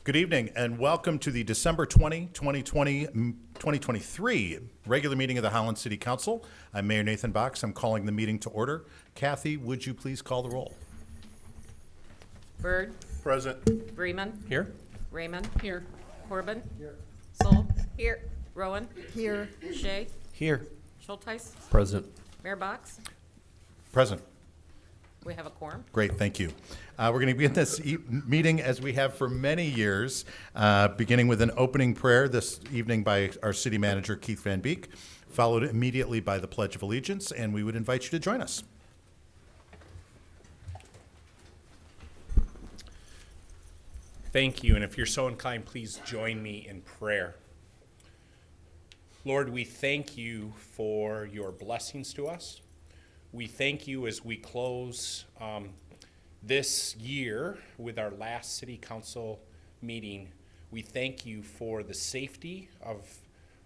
Good evening and welcome to the December 2023 regular meeting of the Holland City Council. I'm Mayor Nathan Box. I'm calling the meeting to order. Kathy, would you please call the roll? Byrd. Present. Bremen. Here. Raymond. Here. Corbin. Here. Soul. Here. Rowan. Here. Shea. Here. Schulteis. Present. Mayor Box. Present. We have a quorum. Great, thank you. We're going to begin this meeting as we have for many years, beginning with an opening prayer this evening by our city manager, Keith Van Beek, followed immediately by the Pledge of Allegiance, and we would invite you to join us. Thank you, and if you're so inclined, please join me in prayer. Lord, we thank you for your blessings to us. We thank you as we close this year with our last city council meeting. We thank you for the safety of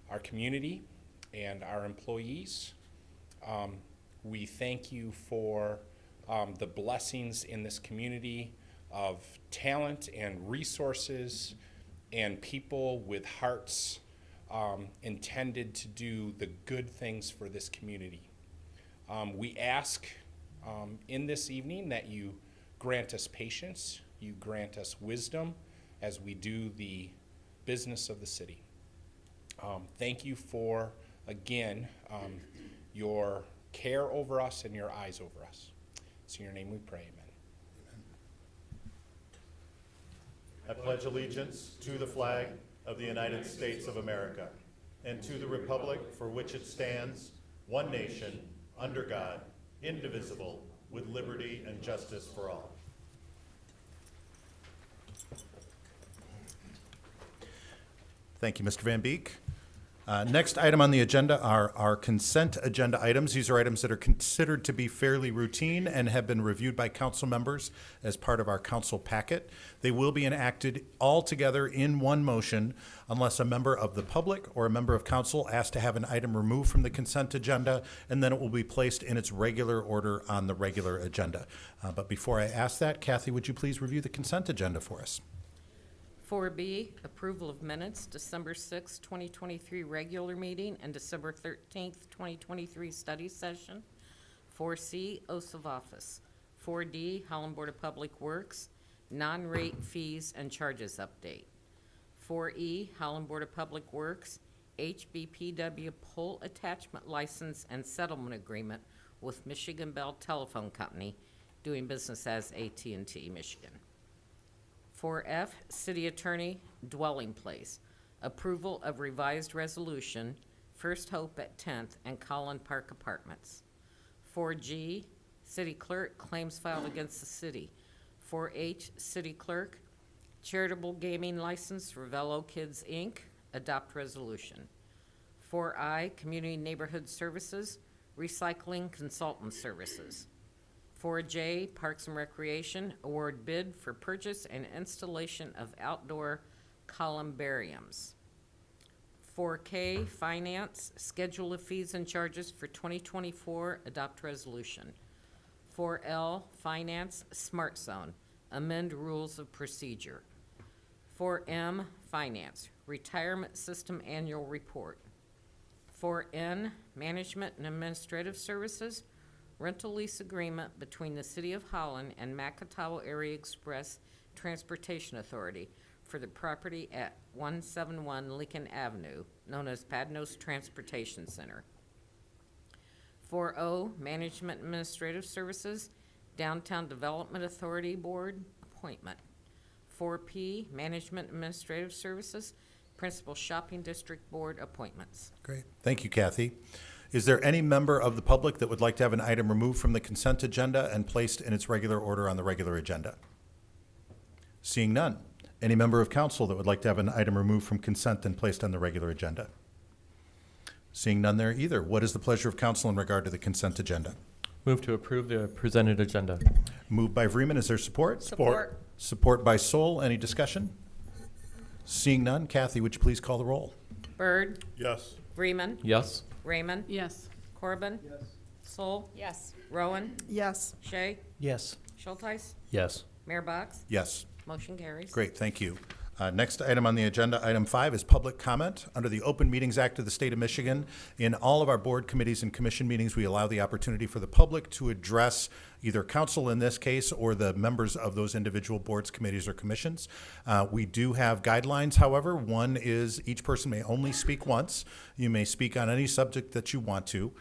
our community and our employees. We thank you for the blessings in this community of talent and resources and people with hearts intended to do the good things for this community. We ask in this evening that you grant us patience, you grant us wisdom as we do the business of the city. Thank you for, again, your care over us and your eyes over us. It's in your name we pray, amen. I pledge allegiance to the flag of the United States of America and to the republic for which it stands, one nation, under God, indivisible, with liberty and justice for all. Thank you, Mr. Van Beek. Next item on the agenda are our consent agenda items. These are items that are considered to be fairly routine and have been reviewed by council members as part of our council packet. They will be enacted all together in one motion unless a member of the public or a member of council asks to have an item removed from the consent agenda, and then it will be placed in its regular order on the regular agenda. But before I ask that, Kathy, would you please review the consent agenda for us? 4B, approval of minutes, December 6, 2023 regular meeting and December 13th, 2023 study session. 4C, oaths of office. 4D, Holland Board of Public Works, non-rate fees and charges update. 4E, Holland Board of Public Works, HBPW pole attachment license and settlement agreement with Michigan Bell Telephone Company, doing business as AT&T Michigan. 4F, City Attorney, Dwelling Place, approval of revised resolution, First Hope at 10th and Collin Park Apartments. 4G, City Clerk, claims filed against the city. 4H, City Clerk, charitable gaming license, Ravello Kids, Inc., adopt resolution. 4I, Community Neighborhood Services, recycling consultant services. 4J, Parks and Recreation, award bid for purchase and installation of outdoor columbariums. 4K, Finance, schedule of fees and charges for 2024, adopt resolution. 4L, Finance, Smart Zone, amend rules of procedure. 4M, Finance, retirement system annual report. 4N, Management and Administrative Services, rental lease agreement between the City of Holland and Macatawa Area Express Transportation Authority for the property at 171 Lincoln Avenue, known as Padnos Transportation Center. 4O, Management Administrative Services, Downtown Development Authority Board appointment. 4P, Management Administrative Services, Principal Shopping District Board appointments. Great. Thank you, Kathy. Is there any member of the public that would like to have an item removed from the consent agenda and placed in its regular order on the regular agenda? Seeing none. Any member of council that would like to have an item removed from consent and placed on the regular agenda? Seeing none there either. What is the pleasure of council in regard to the consent agenda? Move to approve the presented agenda. Moved by Vreeman. Is there support? Support. Support by Soul. Any discussion? Seeing none. Kathy, would you please call the roll? Byrd. Yes. Bremen. Yes. Raymond. Yes. Corbin. Yes. Soul. Yes. Rowan. Yes. Shea. Yes. Schulteis. Yes. Mayor Box. Yes. Motion carries. Great, thank you. Next item on the agenda, item 5, is public comment. Under the Open Meetings Act of the State of Michigan, in all of our board committees and commission meetings, we allow the opportunity for the public to address either council in this case or the members of those individual boards, committees, or commissions. We do have guidelines, however. One is each person may only speak once. You may speak on any subject that you want to.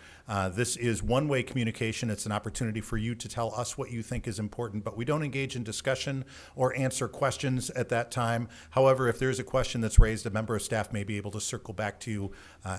This is one-way communication. It's an opportunity for you to tell us what you think is important, but we don't engage in discussion or answer questions at that time. However, if there's a question that's raised, a member of staff may be able to circle back to you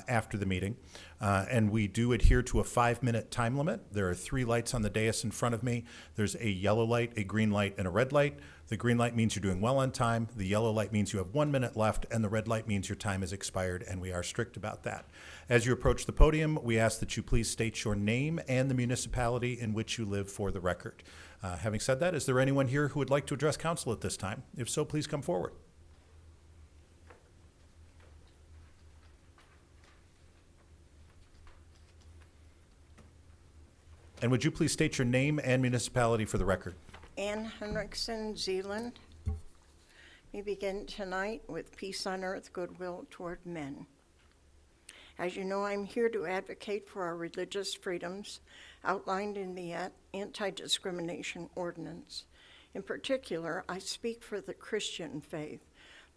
after the meeting. And we do adhere to a 5-minute time limit. There are 3 lights on the dais in front of me. There's a yellow light, a green light, and a red light. The green light means you're doing well on time. The yellow light means you have 1 minute left, and the red light means your time is expired, and we are strict about that. As you approach the podium, we ask that you please state your name and the municipality in which you live for the record. Having said that, is there anyone here who would like to address council at this time? If so, please come forward. And would you please state your name and municipality for the record? Ann Henriksen, Zealand. We begin tonight with peace on earth, goodwill toward men. As you know, I'm here to advocate for our religious freedoms outlined in the anti-discrimination ordinance. In particular, I speak for the Christian faith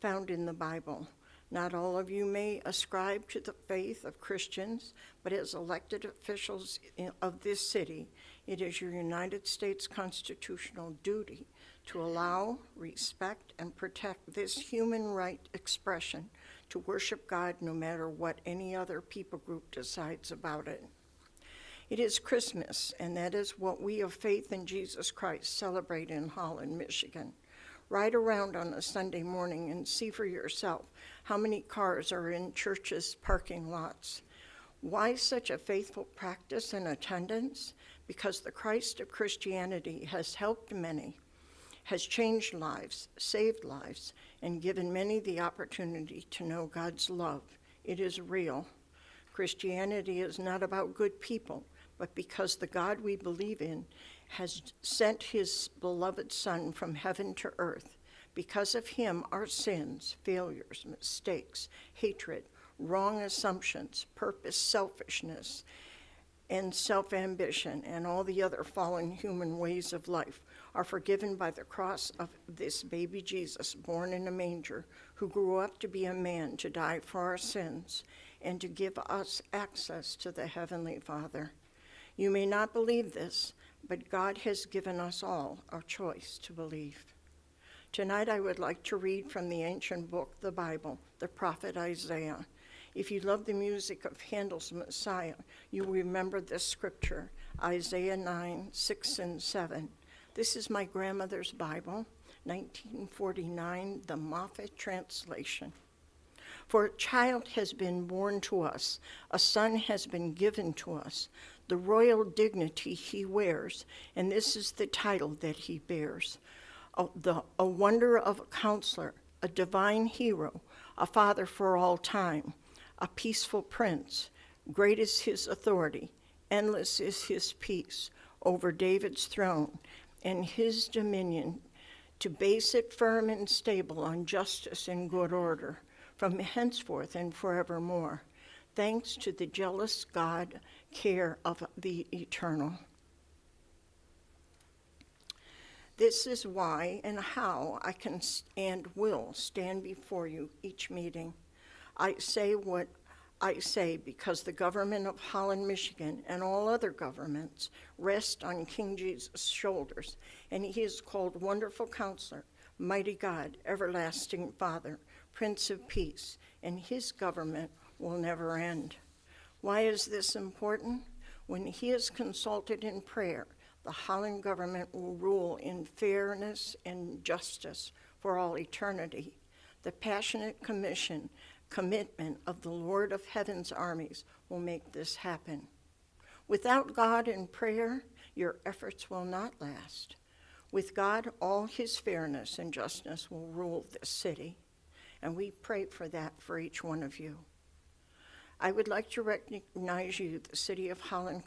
found in the Bible. Not all of you may ascribe to the faith of Christians, but as elected officials of this city, it is your United States constitutional duty to allow, respect, and protect this human right expression to worship God no matter what any other people group decides about it. It is Christmas, and that is what we of faith in Jesus Christ celebrate in Holland, Michigan. Ride around on a Sunday morning and see for yourself how many cars are in churches' parking lots. Why such a faithful practice and attendance? Because the Christ of Christianity has helped many, has changed lives, saved lives, and given many the opportunity to know God's love. It is real. Christianity is not about good people, but because the God we believe in has sent his beloved Son from heaven to earth. Because of him, our sins, failures, mistakes, hatred, wrong assumptions, purpose, selfishness, and self-ambition, and all the other fallen human ways of life are forgiven by the cross of this baby Jesus, born in a manger, who grew up to be a man to die for our sins and to give us access to the Heavenly Father. You may not believe this, but God has given us all a choice to believe. Tonight I would like to read from the ancient book, the Bible, the prophet Isaiah. If you love the music of Handel's Messiah, you remember this scripture, Isaiah 9, 6 and 7. This is my grandmother's Bible, 1949, the Moffat translation. For a child has been born to us, a son has been given to us, the royal dignity he wears, and this is the title that he bears. A wonder of a counselor, a divine hero, a father for all time, a peaceful prince. Great is his authority, endless is his peace over David's throne, and his dominion to base it firm and stable on justice and good order, from henceforth and forevermore, thanks to the jealous God care of the eternal. This is why and how I can and will stand before you each meeting. I say what I say because the government of Holland, Michigan, and all other governments rest on King Jesus' shoulders, and he is called Wonderful Counselor, Mighty God, Everlasting Father, Prince of Peace, and his government will never end. Why is this important? When he is consulted in prayer, the Holland government will rule in fairness and justice for all eternity. The passionate commitment of the Lord of Heaven's armies will make this happen. Without God and prayer, your efforts will not last. With God, all his fairness and justice will rule this city, and we pray for that for each one of you. I would like to recognize you, the City of Holland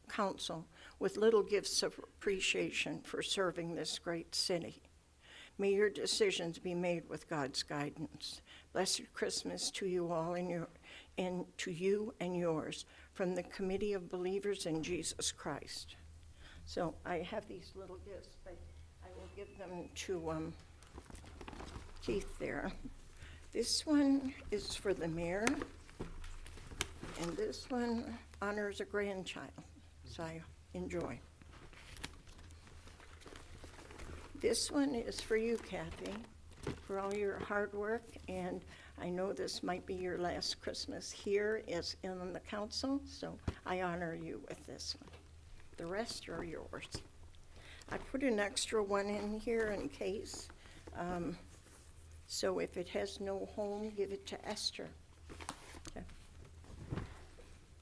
Council, with little gifts of appreciation for serving this great city. May your decisions be made with God's guidance. Blessed Christmas to you all and to you and yours from the Committee of Believers in Jesus Christ. So I have these little gifts, but I will give them to Keith there. This one is for the mayor, and this one honors a grandchild, so I enjoy. This one is for you, Kathy, for all your hard work, and I know this might be your last Christmas here as in the council, so I honor you with this one. The rest are yours. I put an extra one in here in case, so if it has no home, give it to Esther. Okay.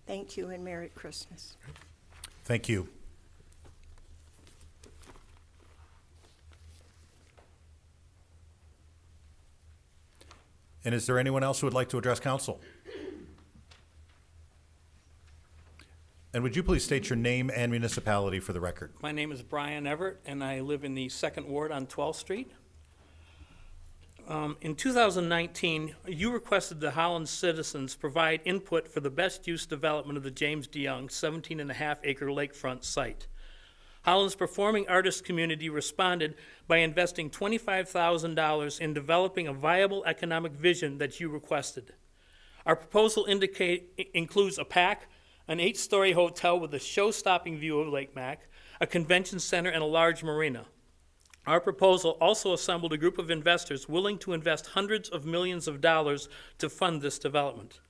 Thank you and Merry Christmas. Thank you. And is there anyone else who would like to address council? And would you please state your name and municipality for the record? My name is Brian Everett, and I live in the 2nd Ward on 12th Street. In 2019, you requested the Holland citizens provide input for the best use development of the James DeYoung 17.5-acre lakefront site. Holland's performing artist community responded by investing $25,000 in developing a viable economic vision that you requested. Our proposal includes a PAC, an 8-story hotel with a show-stopping view of Lake Mac, a convention center, and a large marina. Our proposal also assembled a group of investors willing to invest hundreds of millions of dollars to fund this development.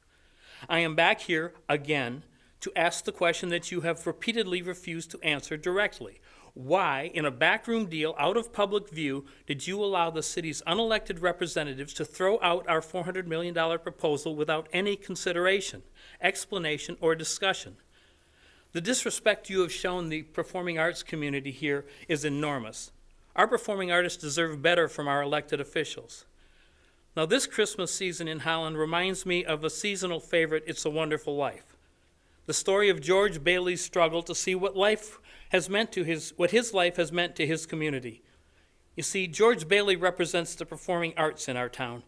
I am back here again to ask the question that you have repeatedly refused to answer directly. Why, in a backroom deal out of public view, did you allow the city's unelected representatives to throw out our $400 million proposal without any consideration, explanation, or discussion? The disrespect you have shown the performing arts community here is enormous. Our performing artists deserve better from our elected officials. Now, this Christmas season in Holland reminds me of a seasonal favorite, It's a Wonderful Life. The story of George Bailey's struggle to see what his life has meant to his community. You see, George Bailey represents the performing arts in our town,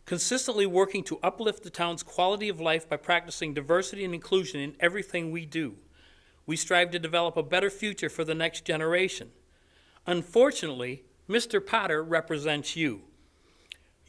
consistently working to uplift the town's quality of life by practicing diversity and inclusion in everything we do. We strive to develop a better future for the next generation. Unfortunately, Mr. Potter represents you.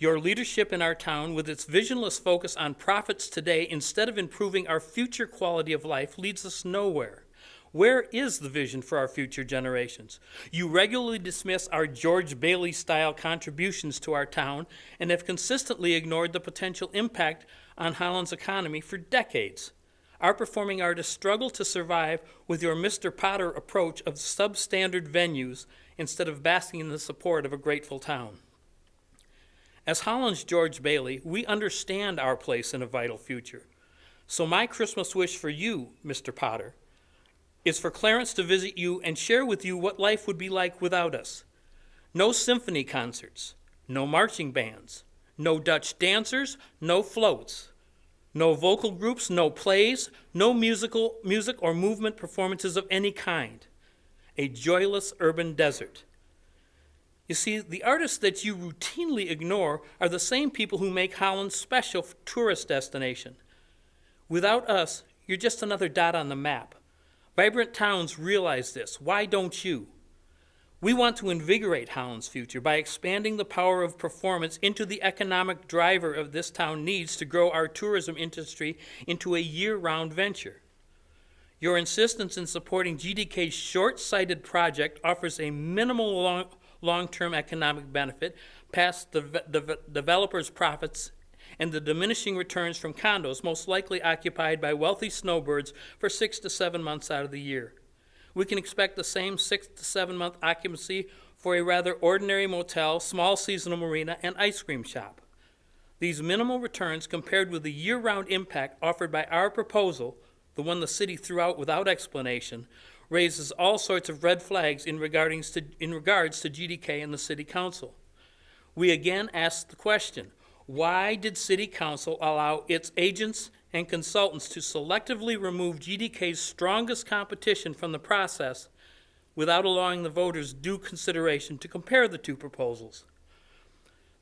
Your leadership in our town, with its visionless focus on profits today instead of improving our future quality of life, leads us nowhere. Where is the vision for our future generations? You regularly dismiss our George Bailey-style contributions to our town and have consistently ignored the potential impact on Holland's economy for decades. Our performing artists struggle to survive with your Mr. Potter approach of substandard venues instead of basking in the support of a grateful town. As Holland's George Bailey, we understand our place in a vital future. So my Christmas wish for you, Mr. Potter, is for Clarence to visit you and share with you what life would be like without us. No symphony concerts, no marching bands, no Dutch dancers, no floats, no vocal groups, no plays, no music or movement performances of any kind. A joyless urban desert. You see, the artists that you routinely ignore are the same people who make Holland special tourist destination. Without us, you're just another dot on the map. Vibrant towns realize this. Why don't you? We want to invigorate Holland's future by expanding the power of performance into the economic driver of this town needs to grow our tourism industry into a year-round venture. Your insistence in supporting GDK's short-sighted project offers a minimal long-term economic benefit past the developers' profits and the diminishing returns from condos most likely occupied by wealthy snowbirds for 6 to 7 months out of the year. We can expect the same 6 to 7 month occupancy for a rather ordinary motel, small seasonal marina, and ice cream shop. These minimal returns compared with the year-round impact offered by our proposal, the one the city threw out without explanation, raises all sorts of red flags in regards to GDK and the City Council. We again ask the question, why did City Council allow its agents and consultants to selectively remove GDK's strongest competition from the process without allowing the voters due consideration to compare the two proposals.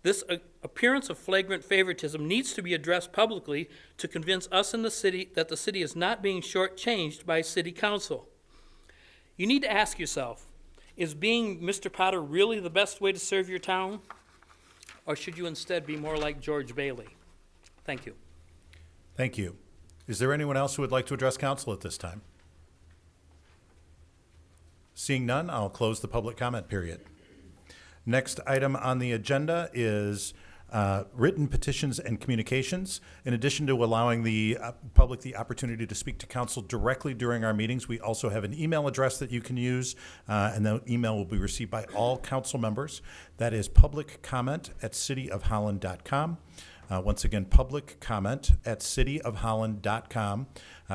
This appearance of flagrant favoritism needs to be addressed publicly to convince us in the city that the city is not being shortchanged by City Council. You need to ask yourself, is being Mr. Potter really the best way to serve your town? Or should you instead be more like George Bailey? Thank you. Thank you. Is there anyone else who would like to address council at this time? Seeing none, I'll close the public comment period. Next item on the agenda is written petitions and communications. In addition to allowing the public the opportunity to speak to council directly during our meetings, we also have an email address that you can use, and that email will be received by all council members. That is publiccomment@cityofholland.com. Once again, publiccomment@cityofholland.com.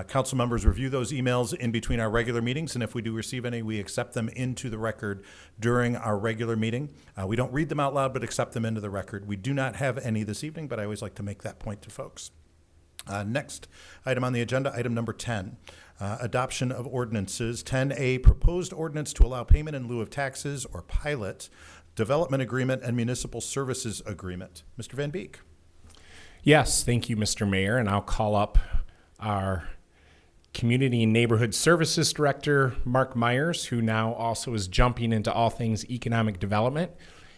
Council members review those emails in between our regular meetings, and if we do receive any, we accept them into the record during our regular meeting. We don't read them out loud, but accept them into the record. We do not have any this evening, but I always like to make that point to folks. Next item on the agenda, item number 10, adoption of ordinances. 10A, proposed ordinance to allow payment in lieu of taxes or pilot, development agreement, and municipal services agreement. Mr. Van Beek. Yes, thank you, Mr. Mayor, and I'll call up our Community and Neighborhood Services Director, Mark Myers, who now also is jumping into all things economic development.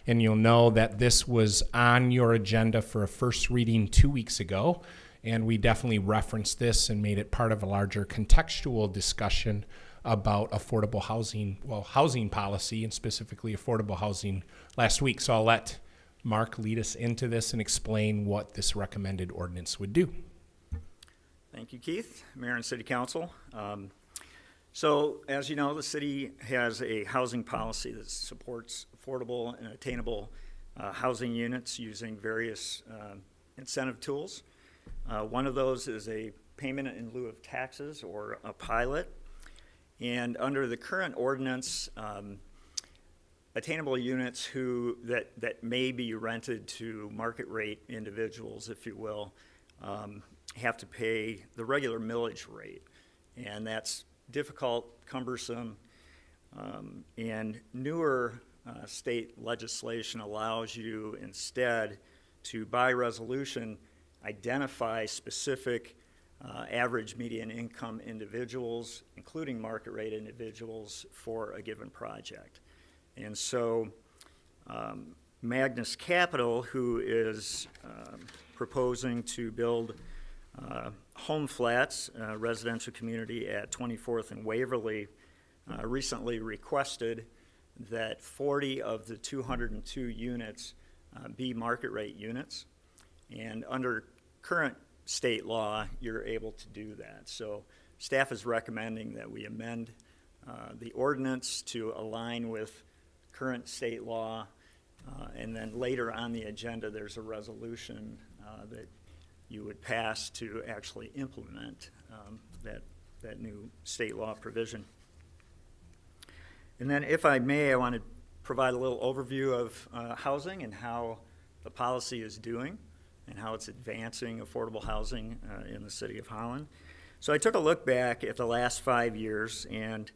And you'll know that this was on your agenda for a first reading 2 weeks ago, and we definitely referenced this and made it part of a larger contextual discussion about affordable housing, housing policy, and specifically affordable housing last week. So I'll let Mark lead us into this and explain what this recommended ordinance would do. Thank you, Keith, Mayor and City Council. So, as you know, the city has a housing policy that supports affordable and attainable housing units using various incentive tools. One of those is a payment in lieu of taxes, or a pilot. And under the current ordinance, attainable units that may be rented to market rate individuals, if you will, have to pay the regular millage rate. And that's difficult, cumbersome, and newer state legislation allows you instead to, by resolution, identify specific average median income individuals, including market rate individuals, for a given project. And so Magnus Capital, who is proposing to build home flats, residential community at 24th and Waverly, recently requested that 40 of the 202 units be market rate units. And under current state law, you're able to do that. So staff is recommending that we amend the ordinance to align with current state law, and then later on the agenda there's a resolution that you would pass to actually implement that new state law provision. And then, if I may, I want to provide a little overview of housing and how the policy is doing and how it's advancing affordable housing in the city of Holland. So I took a look back at the last 5 years, and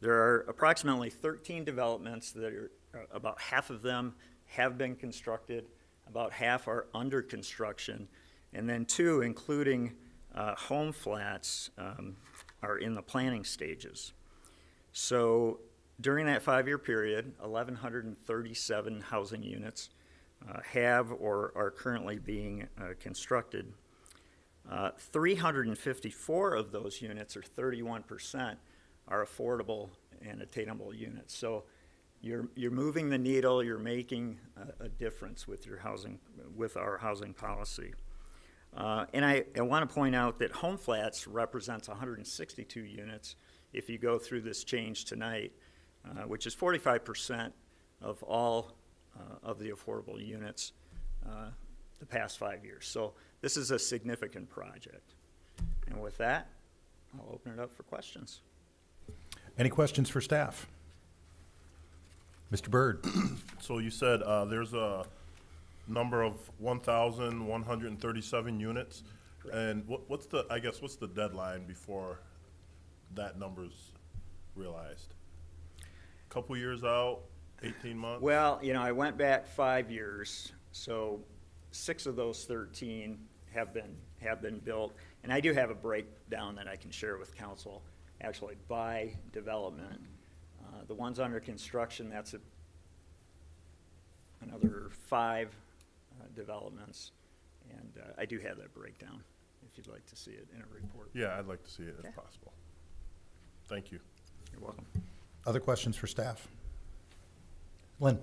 there are approximately 13 developments that are, about half of them have been constructed, about half are under construction, and then 2, including home flats, are in the planning stages. So during that 5-year period, 1,137 housing units have or are currently being constructed. 354 of those units, or 31%, are affordable and attainable units. So you're moving the needle, you're making a difference with your housing, with our housing policy. And I want to point out that home flats represents 162 units if you go through this change tonight, which is 45% of all of the affordable units the past 5 years. So this is a significant project. And with that, I'll open it up for questions. Any questions for staff? Mr. Byrd. So you said there's a number of 1,137 units, and what's the deadline before that number's realized? Couple years out, 18 months? Well, I went back 5 years, so 6 of those 13 have been built. And I do have a breakdown that I can share with council, actually by development. The ones under construction, that's another 5 developments. And I do have that breakdown, if you'd like to see it in a report. Yeah, I'd like to see it Okay. if possible. Thank you. You're welcome. Other questions for staff? Lynn?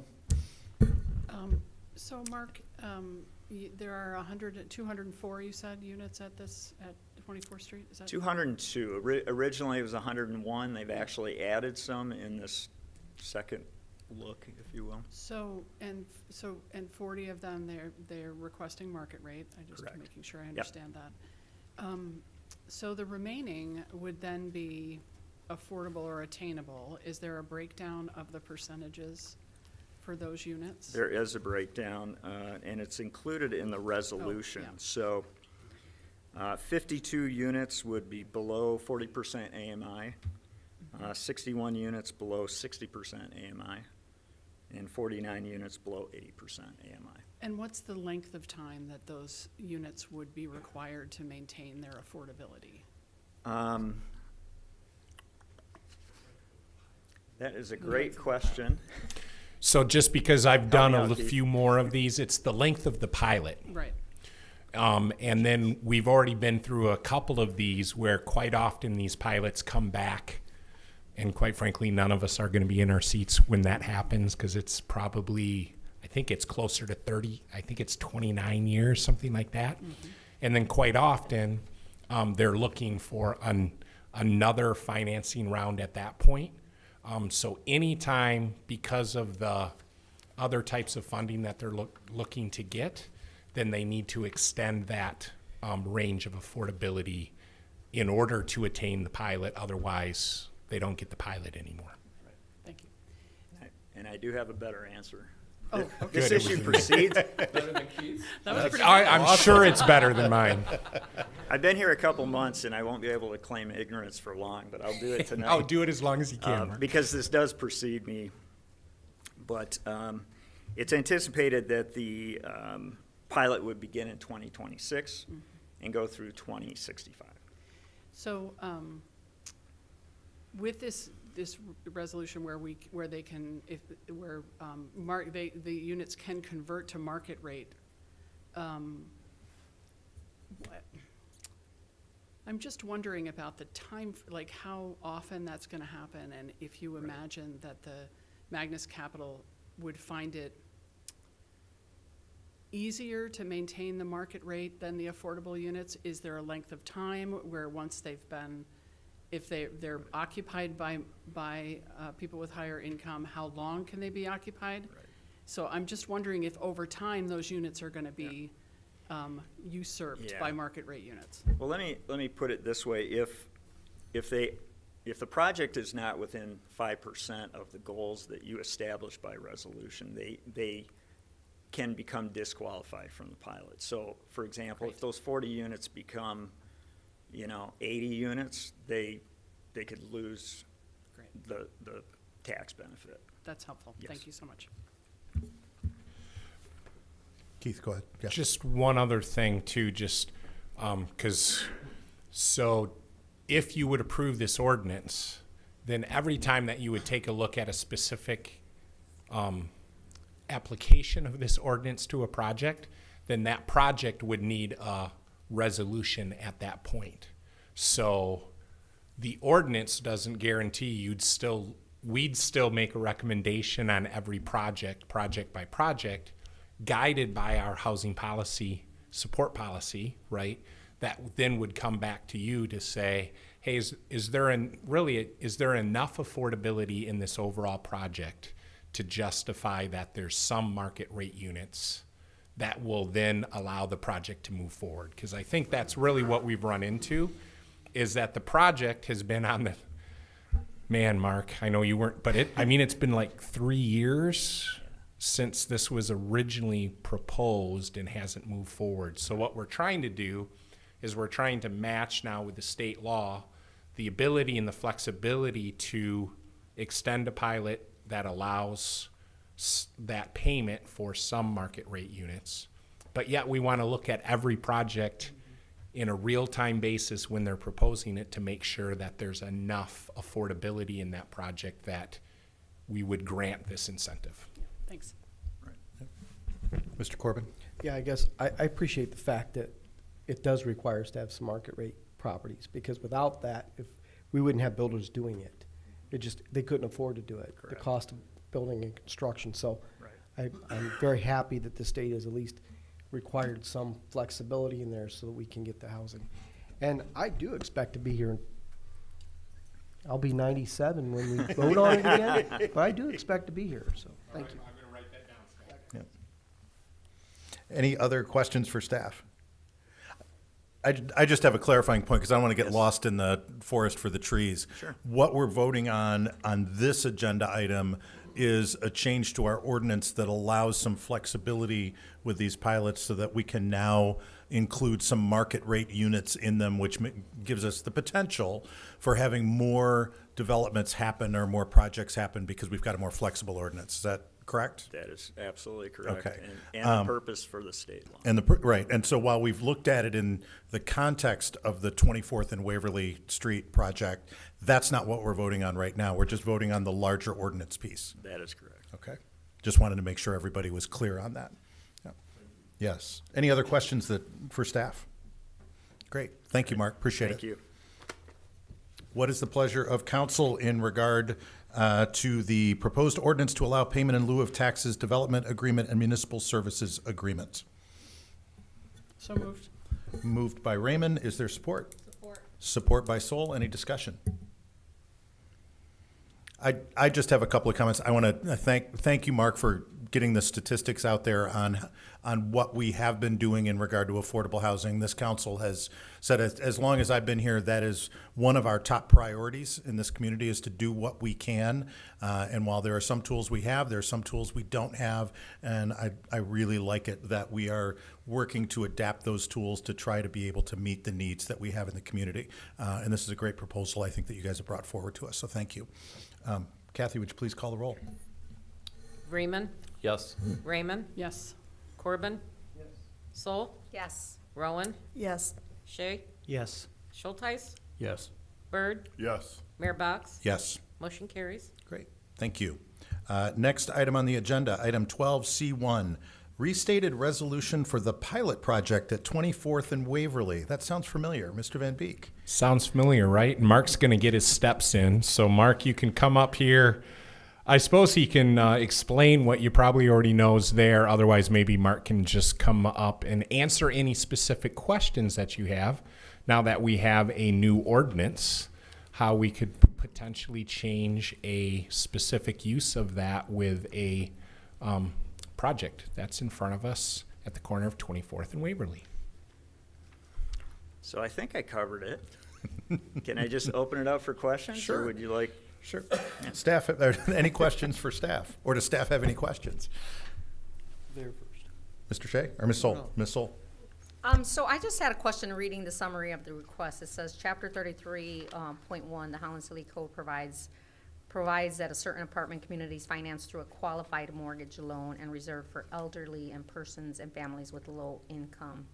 So Mark, there are 204, you said, units at 24th Street? Is that 202. Originally, it was 101. They've actually added some in this second look, if you will. So 40 of them, they're requesting market rate. I just Correct. making sure I understand that. So the remaining would then be affordable or attainable. Is there a breakdown of the percentages for those units? There is a breakdown, and it's included in the resolution. yeah. So 52 units would be below 40% AMI, 61 units below 60% AMI, and 49 units below 80% AMI. And what's the length of time that those units would be required to maintain their affordability? That is a great question. So just because I've done me a out, Keith. few more of these, it's the length of the pilot. Right. And then we've already been through a couple of these where quite often these pilots come back. And quite frankly, none of us are going to be in our seats when that happens because it's probably, I think it's closer to 30, I think it's 29 years, something like that. Mm-hmm. And then quite often, they're looking for another financing round at that point. So anytime, because of the other types of funding that they're looking to get, then they need to extend that range of affordability in order to attain the pilot. Otherwise, they don't get the pilot anymore. Thank you. And I do have a better answer. Oh, okay. This issue proceeds. That was pretty I'm sure it's better than mine. I've been here a couple months, and I won't be able to claim ignorance for long, but I'll do it tonight. Oh, do it as long as you can. Mark. Because this does precede me. But it's anticipated that the pilot would begin in 2026 and go through 2065. So, with this resolution where they can, the units can convert to market rate, I'm just wondering about the time, like how often that's gonna happen, and if you imagine that the Magnus Capital would find it easier to maintain the market rate than the affordable units? Is there a length of time where once they've been, if they're occupied by people with higher income, how long can they be occupied? Right. So I'm just wondering if over time those units are gonna be usurped Yeah. by market rate units. Well, let me put it this way. If the project is not within 5% of the goals that you establish by resolution, they can become disqualified from the pilot. So, for example, if Great. those 40 units become, 80 units, they could lose Great, the tax benefit. that's helpful. Yes. Thank you so much. Keith, go ahead. Yeah. Just one other thing too, just so if you would approve this ordinance, then every time that you would take a look at a specific application of this ordinance to a project, then that project would need a resolution at that point. So the ordinance doesn't guarantee we'd still make a recommendation on every project by project, guided by our housing policy, support policy, right? That then would come back to you to say, hey, is there enough affordability in this overall project to justify that there's some market rate units that will then allow the project to move forward? Because I think that's really what we've run into, is that the project has been on the, man, Mark, I know you weren't, but it's been like 3 years since this was originally proposed and hasn't moved forward. So what we're trying to do is we're trying to match now with the state law the ability and the flexibility to extend a pilot that allows that payment for some market rate units. But yet we want to look at every project in a real-time basis when they're proposing it to make sure that there's enough affordability in that project that we would grant this incentive. Thanks. Mr. Corbin? Yeah, I guess I appreciate the fact that it does require us to have some market rate properties, because without that, if we wouldn't have builders doing it. They couldn't afford to do it. The Correct. cost of building and construction. So Right. I'm very happy that the state has at least required some flexibility in there so that we can get the housing. And I do expect to be here. I'll be 97 when we vote on it again, but I do expect to be here, so thank you. I'm going to write that down, Scott. Any other questions for staff? I just have a clarifying point because I don't want to get Yes. lost in the forest for the trees. Sure. What we're voting on this agenda item is a change to our ordinance that allows some flexibility with these pilots so that we can now include some market rate units in them, which gives us the potential for having more developments happen or more projects happen because we've got a more flexible ordinance. Is that correct? That is absolutely correct. Okay. And the purpose for the state law. And right, and so while we've looked at it in the context of the 24th and Waverly Street project, that's not what we're voting on right now. We're just voting on the larger ordinance piece. That is correct. Okay? Just wanted to make sure everybody was clear on that. Yeah. Yes. Any other questions for staff? Great. Thank you, Mark. Appreciate it. Thank you. What is the pleasure of council in regard to the proposed ordinance to allow payment in lieu of taxes, development agreement, and municipal services agreement? So moved. Moved by Raymond. Is there support? Support. Support by Sol. Any discussion? I just have a couple of comments. I want to thank you, Mark, for getting the statistics out there on what we have been doing in regard to affordable housing. This council has said, as long as I've been here, that is one of our top priorities in this community, is to do what we can. And while there are some tools we have, there are some tools we don't have. And I really like it that we are working to adapt those tools to try to be able to meet the needs that we have in the community. And this is a great proposal, I think, that you guys have brought forward to us. So thank you. Kathy, would you please call the roll? Freeman. Yes. Raymond. Yes. Corbin. Yes. Sol. Yes. Rowan. Yes. Shay. Yes. Schulteis. Yes. Bird. Yes. Mayor Box. Yes. Motion carries. Great. Thank you. Next item on the agenda, item 12C1, restated resolution for the pilot project at 24th and Waverly. That sounds familiar. Mr. Van Beek. Sounds familiar, right? Mark's going to get his steps in. So, Mark, you can come up here. I suppose he can explain what you probably already knows there. Otherwise, maybe Mark can just come up and answer any specific questions that you have now that we have a new ordinance, how we could potentially change a specific use of that with a project that's in front of us at the corner of 24th and Waverly. So I think I covered it. Can I just open it up for questions? Sure. Or would you like? Sure. Staff, are there any questions for staff? Or does staff have any questions? There first. Mr. Shea or Ms. Sol? Ms. Sol? So I just had a question reading the summary of the request. It says, Chapter 33.1, the Holland City Code provides that a certain apartment community is financed through a qualified mortgage loan and reserved for elderly and persons and families with low income.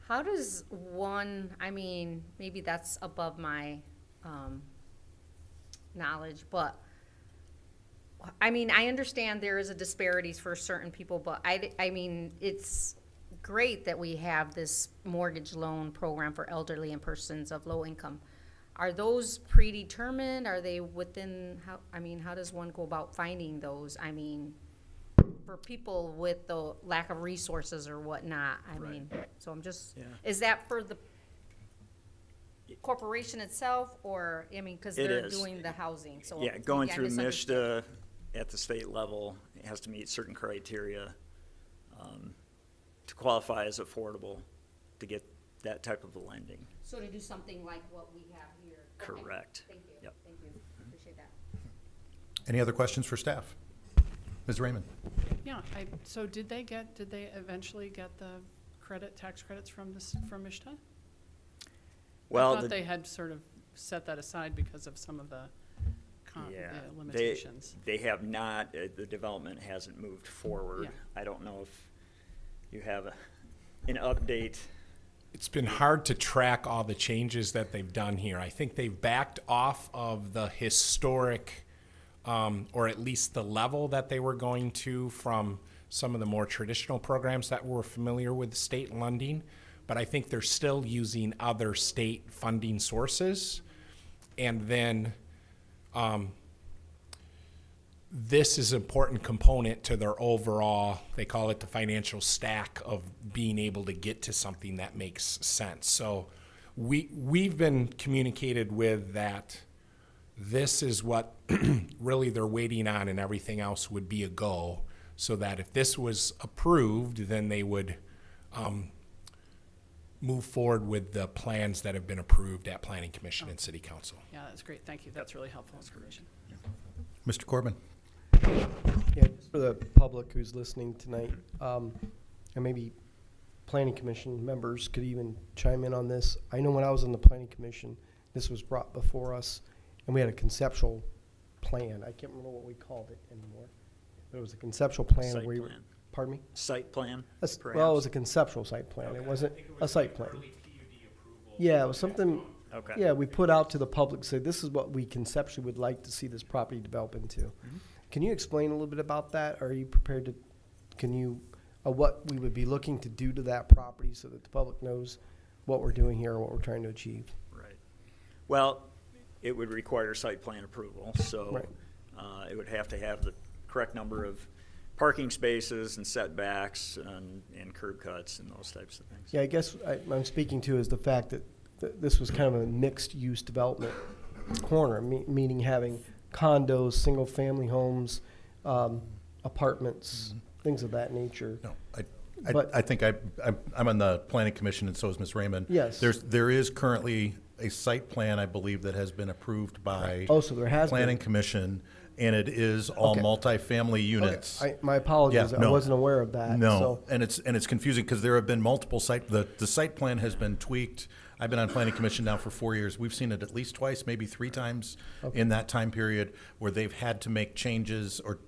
How does one, I mean, maybe that's above my knowledge, but I mean, I understand there is a disparities for certain people, but I mean, it's great that we have this mortgage loan program for elderly and persons of low income. Are those predetermined? Are they within, how does one go about finding those? I mean, for people with the lack of resources or whatnot, I mean, so I'm just, Yeah. is that for the corporation itself, or, I mean, because It they're is. doing the housing, so. Yeah, going maybe I through misunderstood. MISTA at the state level, it has to meet certain criteria to qualify as affordable to get that type of a lending. So to do something like what we have here. Okay. Correct. Thank you. Yep. Thank you. Appreciate that. Any other questions for staff? Ms. Raymond? Yeah, so did they eventually get the tax credits from MISTA? Well, I thought they had sort of set that aside because of some of the Yeah, the limitations. They have not, the development hasn't moved forward. Yeah. I don't know if you have an update. It's been hard to track all the changes that they've done here. I think they've backed off of the historic, or at least the level that they were going to from some of the more traditional programs that we're familiar with state lending. But I think they're still using other state funding sources. And then this is an important component to their overall, they call it the financial stack of being able to get to something that makes sense. So we've been communicated with that this is what really they're waiting on, and everything else would be a go, so that if this was approved, then they would move forward with the plans that have been approved at Planning Commission and City Council. Yeah, that's great. Thank you. That's really helpful information. Mr. Corbin? Yeah, just for the public who's listening tonight, and maybe planning commission members could even chime in on this. I know when I was on the planning commission, this was brought before us, and we had a conceptual plan. I can't remember what we called it anymore, but it was a conceptual plan Site where you were, plan. pardon me? Site plan, Well, it perhaps? was a conceptual site plan. It wasn't a site plan. Yeah, it was something, Okay. yeah, we put out to the public, say, this is what we conceptually would like to see this property develop into. Mm-hmm. Can you explain a little bit about that? Are you prepared to, can you, what we would be looking to do to that property so that the public knows what we're doing here, what we're trying to achieve? Right. Well, it would require site plan approval, so Right. it would have to have the correct number of parking spaces and setbacks and curb cuts and those types of things. Yeah, I guess I'm speaking to is the fact that this was kind of a mixed-use development corner, meaning having condos, single-family homes, apartments, things of that nature. No, But- I think I'm on the planning commission, and so is Ms. Raymond. Yes. There is currently a site plan, I believe, that has been approved by Oh, so there has been. planning commission, and it is all Okay. multifamily units. My apologies, Yeah, I no. wasn't aware of that. No, so- and it's confusing because there have been multiple the site plan has been tweaked. I've been on planning commission now for 4 years. We've seen it at least twice, maybe 3 times in that time period, where they've had to make changes or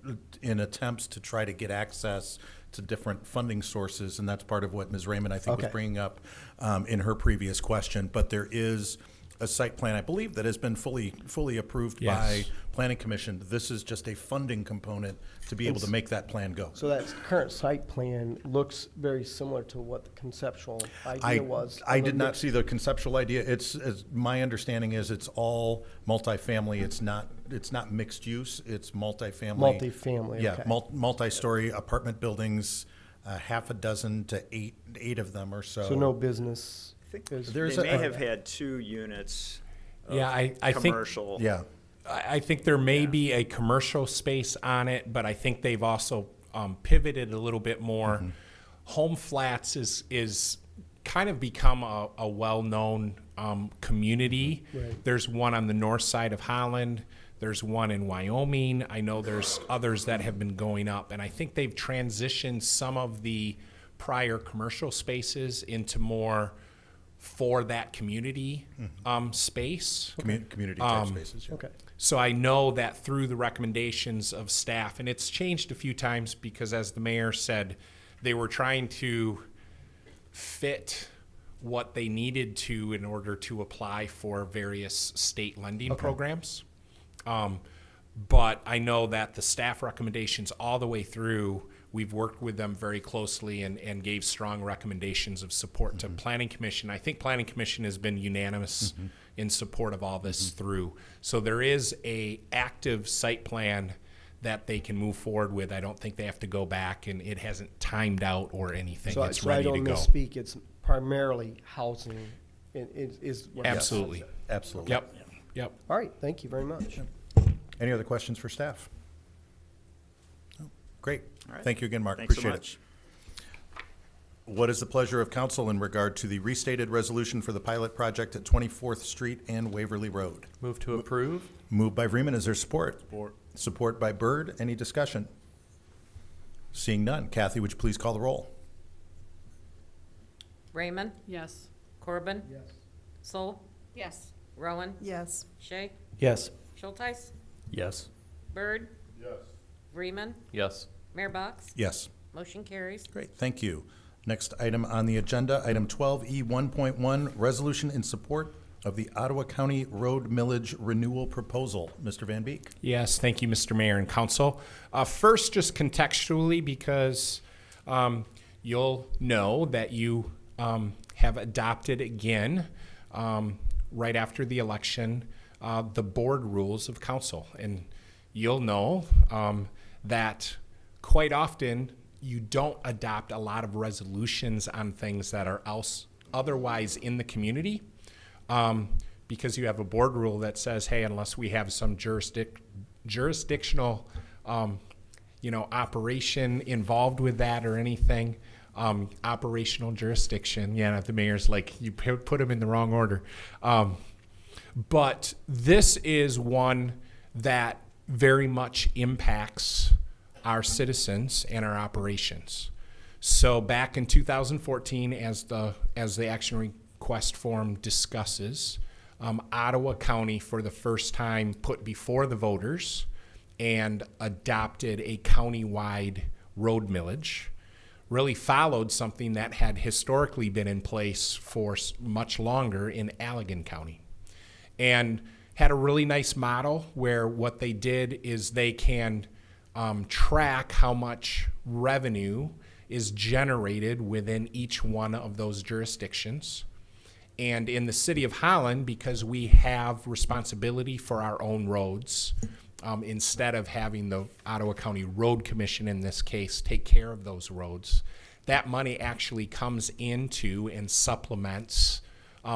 in attempts to try to get access to different funding sources, and that's part of what Ms. Raymond, I think, was Okay. bringing up in her previous question. But there is a site plan, I believe, that has been fully approved Yes. by planning commission. This is just a funding component to be able to make that plan go. So that current site plan looks very similar to what the conceptual idea was. I of a did not mixed- see the conceptual idea. My understanding is it's all multifamily. It's not mixed use. It's multifamily. Multifamily, Yeah, okay. multi-story apartment buildings, half a dozen to eight of them or so. So no business. is- There's They a- may have had 2 units of Yeah, I think- commercial. Yeah, I think there may be a commercial space on it, but I think they've also pivoted a little bit more. Home flats is kind of become a well-known community. Right. There's one on the north side of Holland. There's one in Wyoming. I know there's others that have been going up, and I think they've transitioned some of the prior commercial spaces into more for that community space. community type spaces. Yeah. Okay. So I know that through the recommendations of staff, and it's changed a few times because, as the mayor said, they were trying to fit what they needed to in order to apply for various state lending programs. But I know that the staff recommendations all the way through, we've worked with them very closely and gave strong recommendations of support to Planning Commission. I think Planning Commission has been unanimous in support of all this through. So there is a active site plan that they can move forward with. I don't think they have to go back, and it hasn't timed out or anything. So It's so I ready to don't go. misspeak, it's primarily housing, is what. Absolutely. Absolutely. Yep. All right, thank you very much. Any other questions for staff? No? Great. All right. Thank you again, Mark. Thanks so Appreciate much. it. What is the pleasure of council in regard to the restated resolution for the pilot project at 24th Street and Waverly Road? Move to approve? Moved by Vreeman. Is there support? Support by Byrd. Any discussion? Seeing none. Kathy, would you please call the roll? Raymond, Yes. Corbin, Yes. Sol, Yes. Rowan, Yes. Shay, Yes. Schultheis, Yes. Bird, Yes. Freeman, Yes. Mayor Box. Yes. Motion carries. Great, thank you. Next item on the agenda, item 12E 1.1, resolution in support of the Ottawa County Road Millage Renewal Proposal. Mr. Van Beek? Yes, thank you, Mr. Mayor and Council. First, just contextually, because you'll know that you have adopted again, right after the election, the board rules of council. And you'll know that quite often you don't adopt a lot of resolutions on things that are otherwise in the community. Because you have a board rule that says, hey, unless we have some jurisdictional, operation involved with that or anything, operational jurisdiction. Yeah, the mayor's like, you put them in the wrong order. But this is one that very much impacts our citizens and our operations. So back in 2014, as the action request form discusses, Ottawa County for the first time put before the voters and adopted a countywide road millage, really followed something that had historically been in place for much longer in Allegan County, and had a really nice model where what they did is they can track how much revenue is generated within each one of those jurisdictions. And in the city of Holland, because we have responsibility for our own roads, instead of having the Ottawa County Road Commission in this case take care of those roads, that money actually comes into and supplements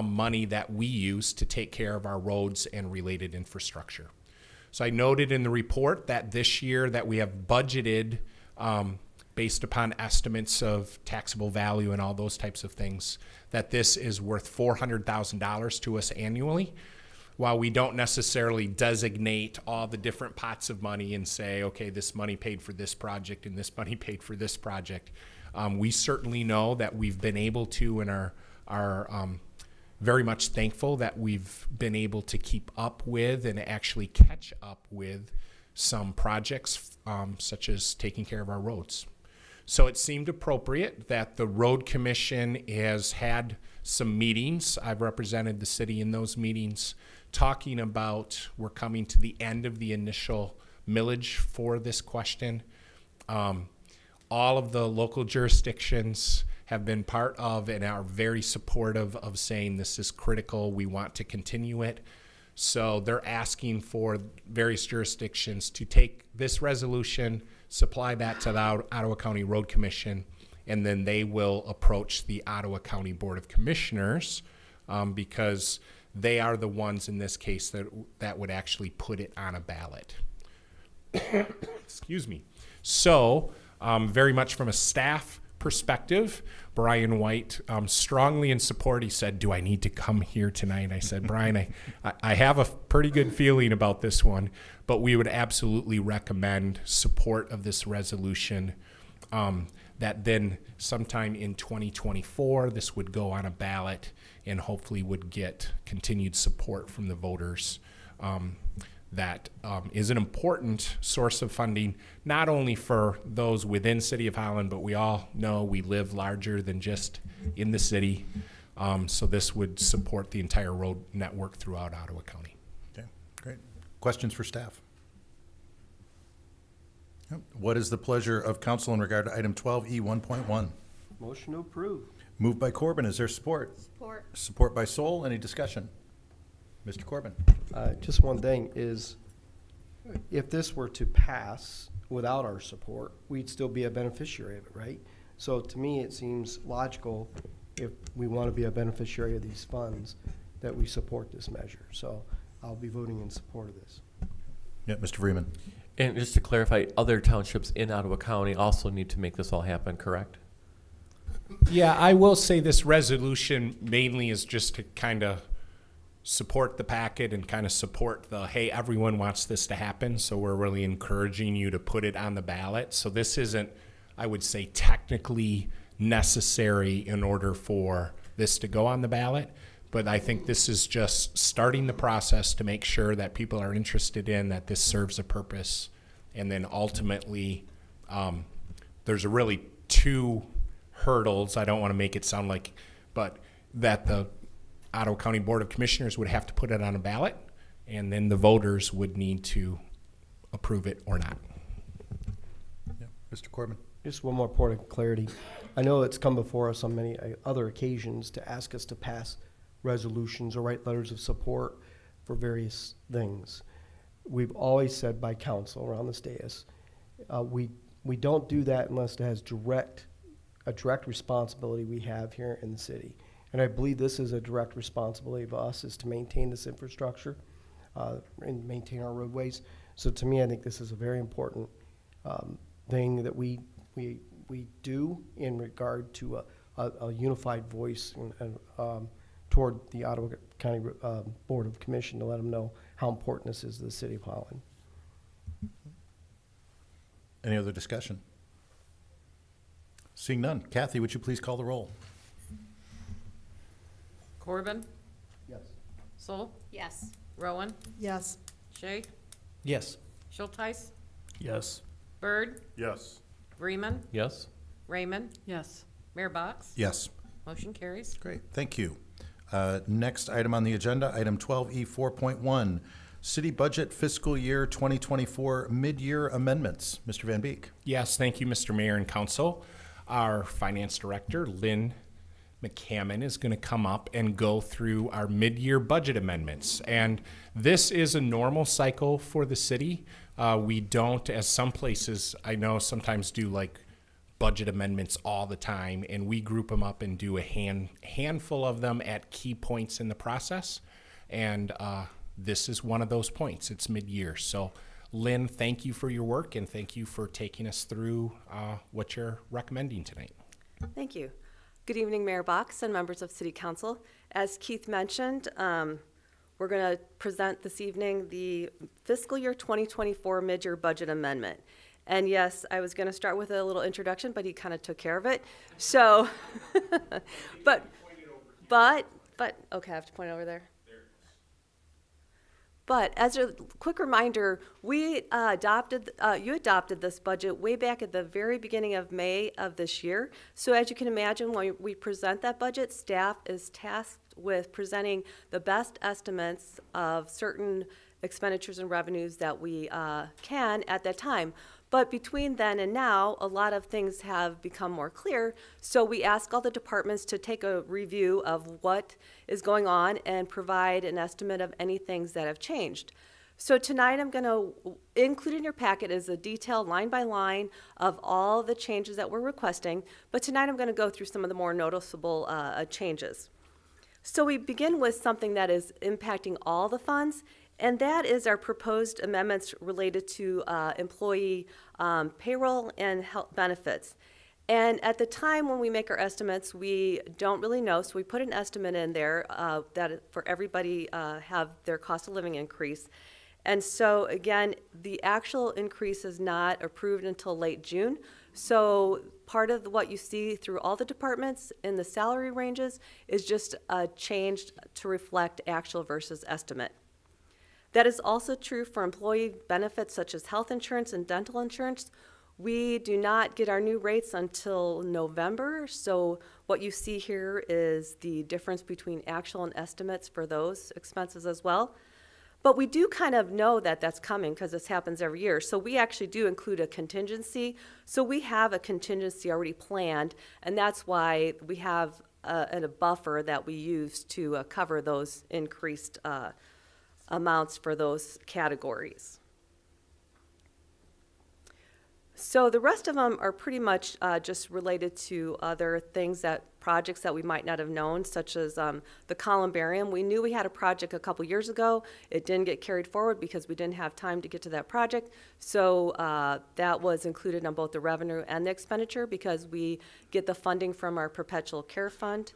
money that we use to take care of our roads and related infrastructure. So I noted in the report that this year that we have budgeted, based upon estimates of taxable value and all those types of things, that this is worth $400,000 to us annually. While we don't necessarily designate all the different pots of money and say, okay, this money paid for this project and this money paid for this project, we certainly know that we've been able to and are very much thankful that we've been able to keep up with and actually catch up with some projects, such as taking care of our roads. So it seemed appropriate that the Road Commission has had some meetings. I've represented the city in those meetings, talking about we're coming to the end of the initial millage for this question. All of the local jurisdictions have been part of and are very supportive of saying this is critical, we want to continue it. So they're asking for various jurisdictions to take this resolution, supply that to the Ottawa County Road Commission, and then they will approach the Ottawa County Board of Commissioners, because they are the ones in this case that would actually put it on a ballot. Excuse me. So very much from a staff perspective, Brian White strongly in support. He said, do I need to come here tonight? I said, Brian, I have a pretty good feeling about this one, but we would absolutely recommend support of this resolution, that then sometime in 2024, this would go on a ballot and hopefully would get continued support from the voters. That is an important source of funding, not only for those within City of Holland, but we all know we live larger than just in the city. So this would support the entire road network throughout Ottawa County. Okay, great. Questions for staff? Yep. What is the pleasure of council in regard to item 12E 1.1? Motion to approve. Moved by Corbin. Is there support? Support. Support by Sol. Any discussion? Mr. Corbin? Just one thing is, if this were to pass without our support, we'd still be a beneficiary of it, right? So to me, it seems logical, if we want to be a beneficiary of these funds, that we support this measure. So I'll be voting in support of this. Yeah, Mr. Freeman? And just to clarify, other townships in Ottawa County also need to make this all happen, correct? Yeah, I will say this resolution mainly is just to kind of support the packet and kind of support the, hey, everyone wants this to happen, so we're really encouraging you to put it on the ballot. So this isn't, I would say, technically necessary in order for this to go on the ballot, But I think this is just starting the process to make sure that people are interested in that this serves a purpose. And then ultimately, there's really two hurdles. I don't want to make it sound like, but that the Ottawa County Board of Commissioners would have to put it on a ballot, and then the voters would need to approve it or not. Yeah. Mr. Corbin? Just one more point of clarity. I know it's come before us on many other occasions to ask us to pass resolutions or write letters of support for various things. We've always said by council around this dais, we don't do that unless it has a direct responsibility we have here in the city. And I believe this is a direct responsibility of us, is to maintain this infrastructure and maintain our roadways. So to me, I think this is a very important thing that we do in regard to a unified voice and toward the Ottawa County Board of Commission to let them know how important this is to the city of Holland. Any other discussion? Seeing none. Kathy, would you please call the roll? Corbin, Yes. Sol, Yes. Rowan, Yes. Shay, Yes. Schulteis, Yes. Bird, Yes. Freeman, Yes? Raymond, Yes. Mayor Box. Yes. Motion carries. Great, thank you. Next item on the agenda, item 12E 4.1, City Budget Fiscal Year 2024 Mid-Year Amendments. Mr. Van Beek. Yes, thank you, Mr. Mayor and Council. Our Finance Director, Lynn McCammon, is going to come up and go through our mid-year budget amendments. And this is a normal cycle for the city. We don't, as some places I know sometimes do, like budget amendments all the time, and we group them up and do a handful of them at key points in the process. And this is one of those points. It's mid-year. So Lynn, thank you for your work, and thank you for taking us through what you're recommending tonight. Thank you. Good evening, Mayor Box and members of City Council. As Keith mentioned, we're going to present this evening the fiscal year 2024 mid-year budget amendment. And yes, I was going to start with a little introduction, but he kind of took care of it. So, but, okay, I have to point over there. But as a quick reminder, you adopted this budget way back at the very beginning of May of this year. So as you can imagine, when we present that budget, staff is tasked with presenting the best estimates of certain expenditures and revenues that we can at that time. But between then and now, a lot of things have become more clear. So we ask all the departments to take a review of what is going on and provide an estimate of any things that have changed. So tonight I'm going to include in your packet is a detailed line by line of all the changes that we're requesting. But tonight I'm going to go through some of the more noticeable changes. So we begin with something that is impacting all the funds, and that is our proposed amendments related to employee payroll and health benefits. And at the time when we make our estimates, we don't really know, so we put an estimate in there that for everybody have their cost of living increase. And so again, the actual increase is not approved until late June. So part of what you see through all the departments in the salary ranges is just changed to reflect actual versus estimate. That is also true for employee benefits such as health insurance and dental insurance. We do not get our new rates until November, so what you see here is the difference between actual and estimates for those expenses as well. But we do kind of know that that's coming because this happens every year. So we actually do include a contingency. So we have a contingency already planned, and that's why we have a buffer that we use to cover those increased amounts for those categories. So the rest of them are pretty much just related to other things projects that we might not have known, such as the columbarium. We knew we had a project a couple years ago. It didn't get carried forward because we didn't have time to get to that project. So that was included on both the revenue and the expenditure because we get the funding from our perpetual care fund.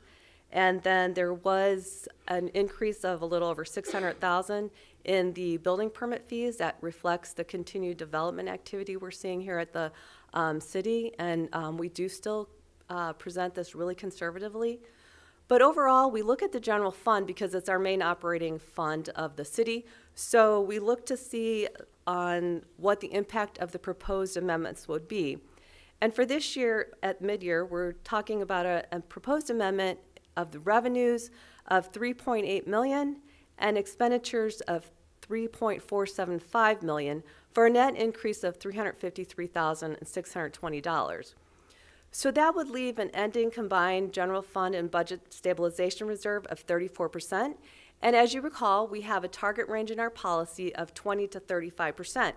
And then there was an increase of a little over $600,000 in the building permit fees. That reflects the continued development activity we're seeing here at the city. And we do still present this really conservatively. But overall, we look at the general fund because it's our main operating fund of the city. So we look to see on what the impact of the proposed amendments would be. And for this year, at mid-year, we're talking about a proposed amendment of the revenues of $3.8 million and expenditures of $3.475 million for a net increase of $353,620. So that would leave an ending combined general fund and budget stabilization reserve of 34%. And as you recall, we have a target range in our policy of 20 to 35%.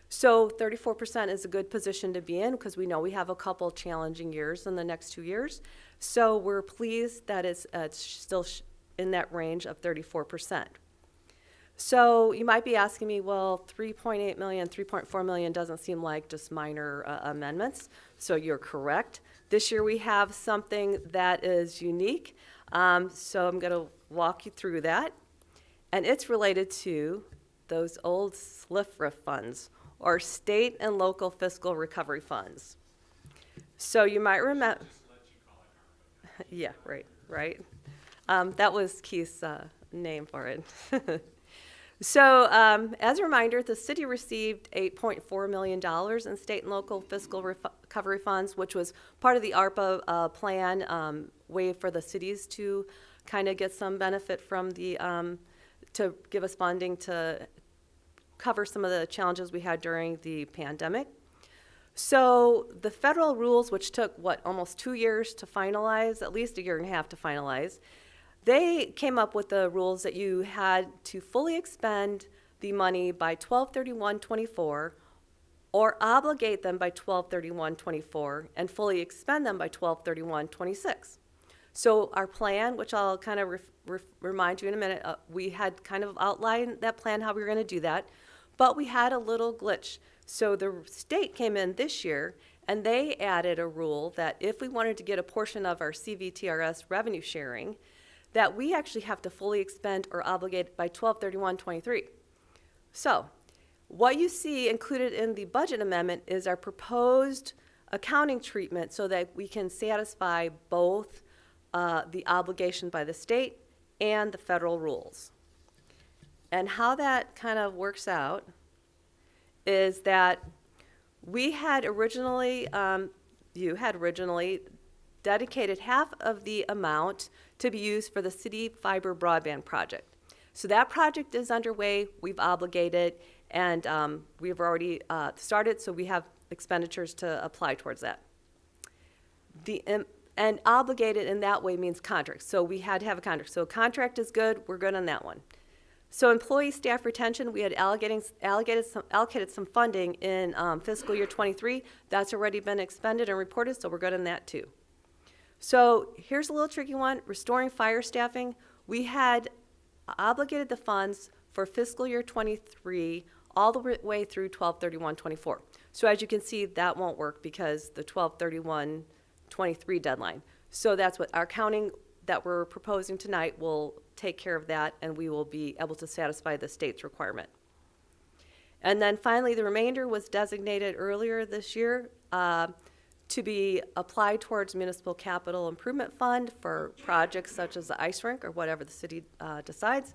So 34% is a good position to be in because we know we have a couple challenging years in the next 2 years. So we're pleased that it's still in that range of 34%. So you might be asking me, well, 3.8 million, 3.4 million doesn't seem like just minor amendments. So you're correct. This year we have something that is unique. So I'm going to walk you through that. And it's related to those old SLFRF funds, or state and local fiscal recovery funds. So you might remember. Yeah, right. That was Keith's name for it. So as a reminder, the city received $8.4 million in state and local fiscal recovery funds, which was part of the ARPA plan, way for the cities to kind of get some benefit from the, to give us funding to cover some of the challenges we had during the pandemic. So the federal rules, which took, almost 2 years to finalize, at least a year and a half to finalize, they came up with the rules that you had to fully expend the money by 12/31/24 or obligate them by 12/31/24 and fully expend them by 12/31/26. So our plan, which I'll kind of remind you in a minute, we had kind of outlined that plan, how we were going to do that, but we had a little glitch. So the state came in this year and they added a rule that if we wanted to get a portion of our CVTRS revenue sharing, that we actually have to fully expend or obligate by 12/31/23. So what you see included in the budget amendment is our proposed accounting treatment so that we can satisfy both the obligation by the state and the federal rules. And how that kind of works out is that we had originally, you had originally dedicated half of the amount to be used for the city fiber broadband project. So that project is underway, we've obligated, and we've already started, so we have expenditures to apply towards that. And obligated in that way means contract. So we had to have a contract. So contract is good, we're good on that one. So employee staff retention, we had allocated some funding in fiscal year 23. That's already been expended and reported, so we're good on that too. So here's a little tricky one, restoring fire staffing. We had obligated the funds for fiscal year 23 all the way through 12/31/24. So as you can see, that won't work because the 12/31/23 deadline. So that's what our counting that we're proposing tonight will take care of that, and we will be able to satisfy the state's requirement. And then finally, the remainder was designated earlier this year to be applied towards municipal capital improvement fund for projects such as the ice rink or whatever the city decides.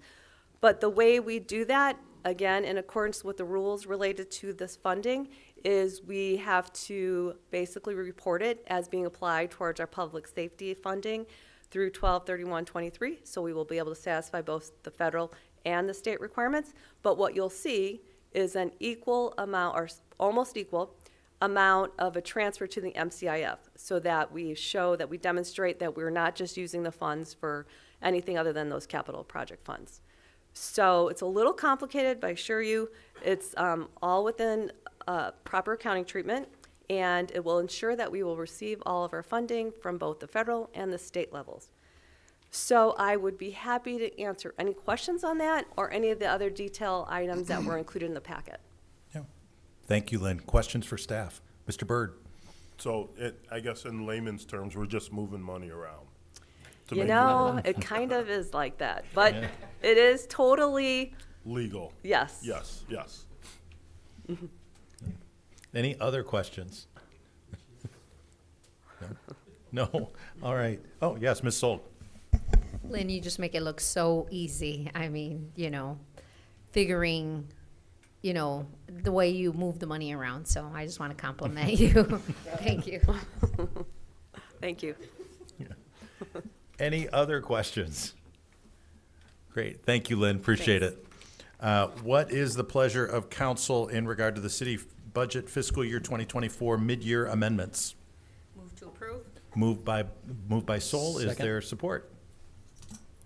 But the way we do that, again, in accordance with the rules related to this funding, is we have to basically report it as being applied towards our public safety funding through 12/31/23. So we will be able to satisfy both the federal and the state requirements. But what you'll see is an equal amount, or almost equal amount of a transfer to the MCIF, so that we show that we demonstrate that we're not just using the funds for anything other than those capital project funds. So it's a little complicated, but I assure you it's all within proper accounting treatment, and it will ensure that we will receive all of our funding from both the federal and the state levels. So I would be happy to answer any questions on that or any of the other detail items that were included in the packet. Yeah. Thank you, Lynn. Questions for staff? Mr. Byrd? So I guess in layman's terms, we're just moving money around. to You make know, it kind of is like that, but it is totally, legal. yes. Yes, yes. Any other questions? No? No? All right. Oh, yes, Ms. Sold. Lynn, you just make it look so easy. I mean, figuring, the way you move the money around. So I just want to compliment you. Thank you. Thank you. Any other questions? Great, thank you, Lynn, appreciate it. What is the pleasure of council in regard to the city budget fiscal year 2024 mid-year amendments? Move to approve. Moved by Sol, is Second. there support?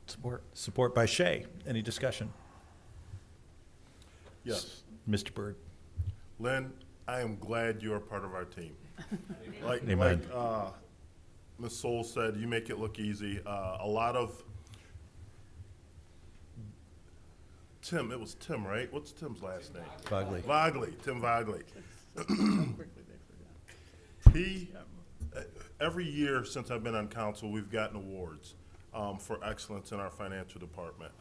Support. Support by Shay, any discussion? Yes. Mr. Byrd? Lynn, I am glad you're a part of our team. Like Amen. Ms. Soul said, you make it look easy. A lot of Tim, it was Tim, right? What's Tim's last name? Vogley. Vogley, Tim Vogley. He, every year since I've been on council, we've gotten awards for excellence in our financial department.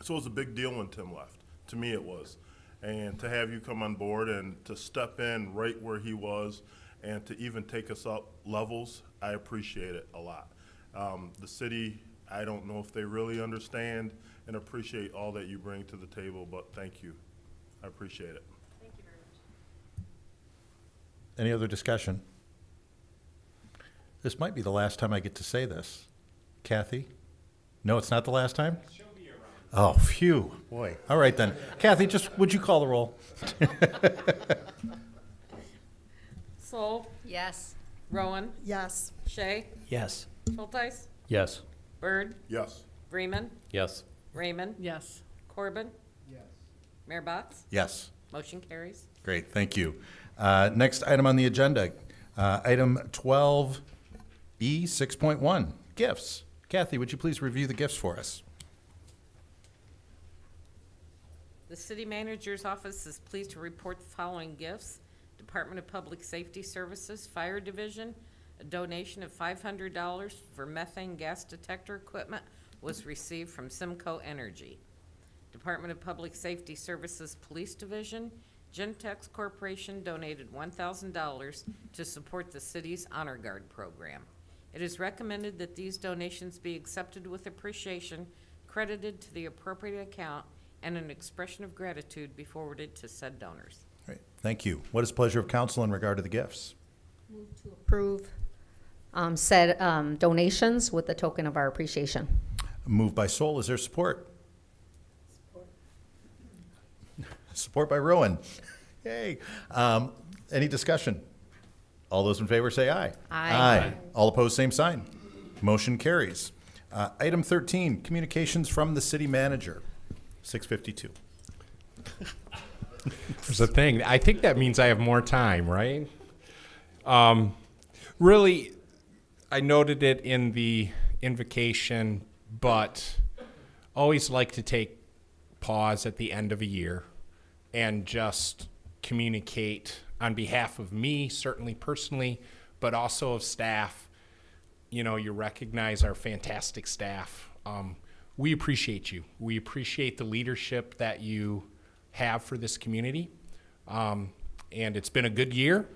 So it was a big deal when Tim left. To me, it was. And to have you come on board and to step in right where he was and to even take us up levels, I appreciate it a lot. The city, I don't know if they really understand and appreciate all that you bring to the table, but thank you. I appreciate it. Any other discussion? This might be the last time I get to say this. Kathy? No, it's not the last time? She'll be around. Oh, phew, boy. All right then. Kathy, just, would you call the roll? Sol, Yes. Rowan, Yes. Shay, Yes. Schulteis, Yes. Bird, Yes. Freeman, Yes. Raymond, Yes. Corbin. Yes. Mayor Bots. Yes. Motion carries. Great, thank you. Next item on the agenda, item 12E 6.1, gifts. Kathy, would you please review the gifts for us? The city manager's office is pleased to report the following gifts. Department of Public Safety Services, Fire Division, a donation of $500 for methane gas detector equipment was received from Simcoe Energy. Department of Public Safety Services Police Division, Gentex Corporation donated $1,000 to support the city's Honor Guard program. It is recommended that these donations be accepted with appreciation, credited to the appropriate account, and an expression of gratitude be forwarded to said donors. Great, thank you. What is the pleasure of council in regard to the gifts? Approve said donations with the token of our appreciation. Moved by Sol, is there support? Support by Rowan. Yay. Any discussion? All those in favor say aye. Aye. All opposed, same sign. Motion carries. Item 13, communications from the city manager, 6:52. There's a thing. I think that means I have more time, right? Really, I noted it in the invocation, but always like to take pause at the end of a year and just communicate on behalf of me, certainly personally, but also of staff. You know, you recognize our fantastic staff. We appreciate you. We appreciate the leadership that you have for this community. And it's been a good year.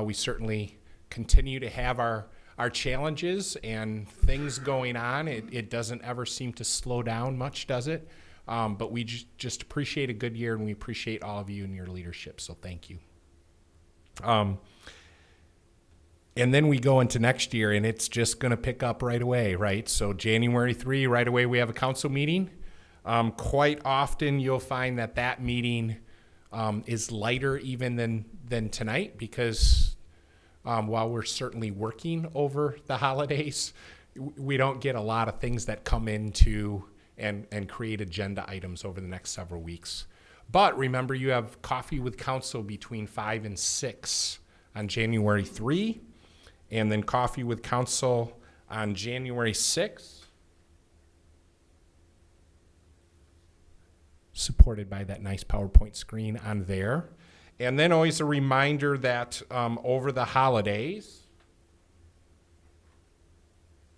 We certainly continue to have our challenges and things going on. It doesn't ever seem to slow down much, does it? But we just appreciate a good year, and we appreciate all of you and your leadership, so thank you. And then we go into next year, and it's just going to pick up right away, right? So January 3, right away, we have a council meeting. Quite often, you'll find that meeting is lighter even than tonight, because while we're certainly working over the holidays, we don't get a lot of things that come into and create agenda items over the next several weeks. But remember, you have coffee with council between 5 and 6 on January 3, and then coffee with council on January 6, supported by that nice PowerPoint screen on there. And then always a reminder that over the holidays,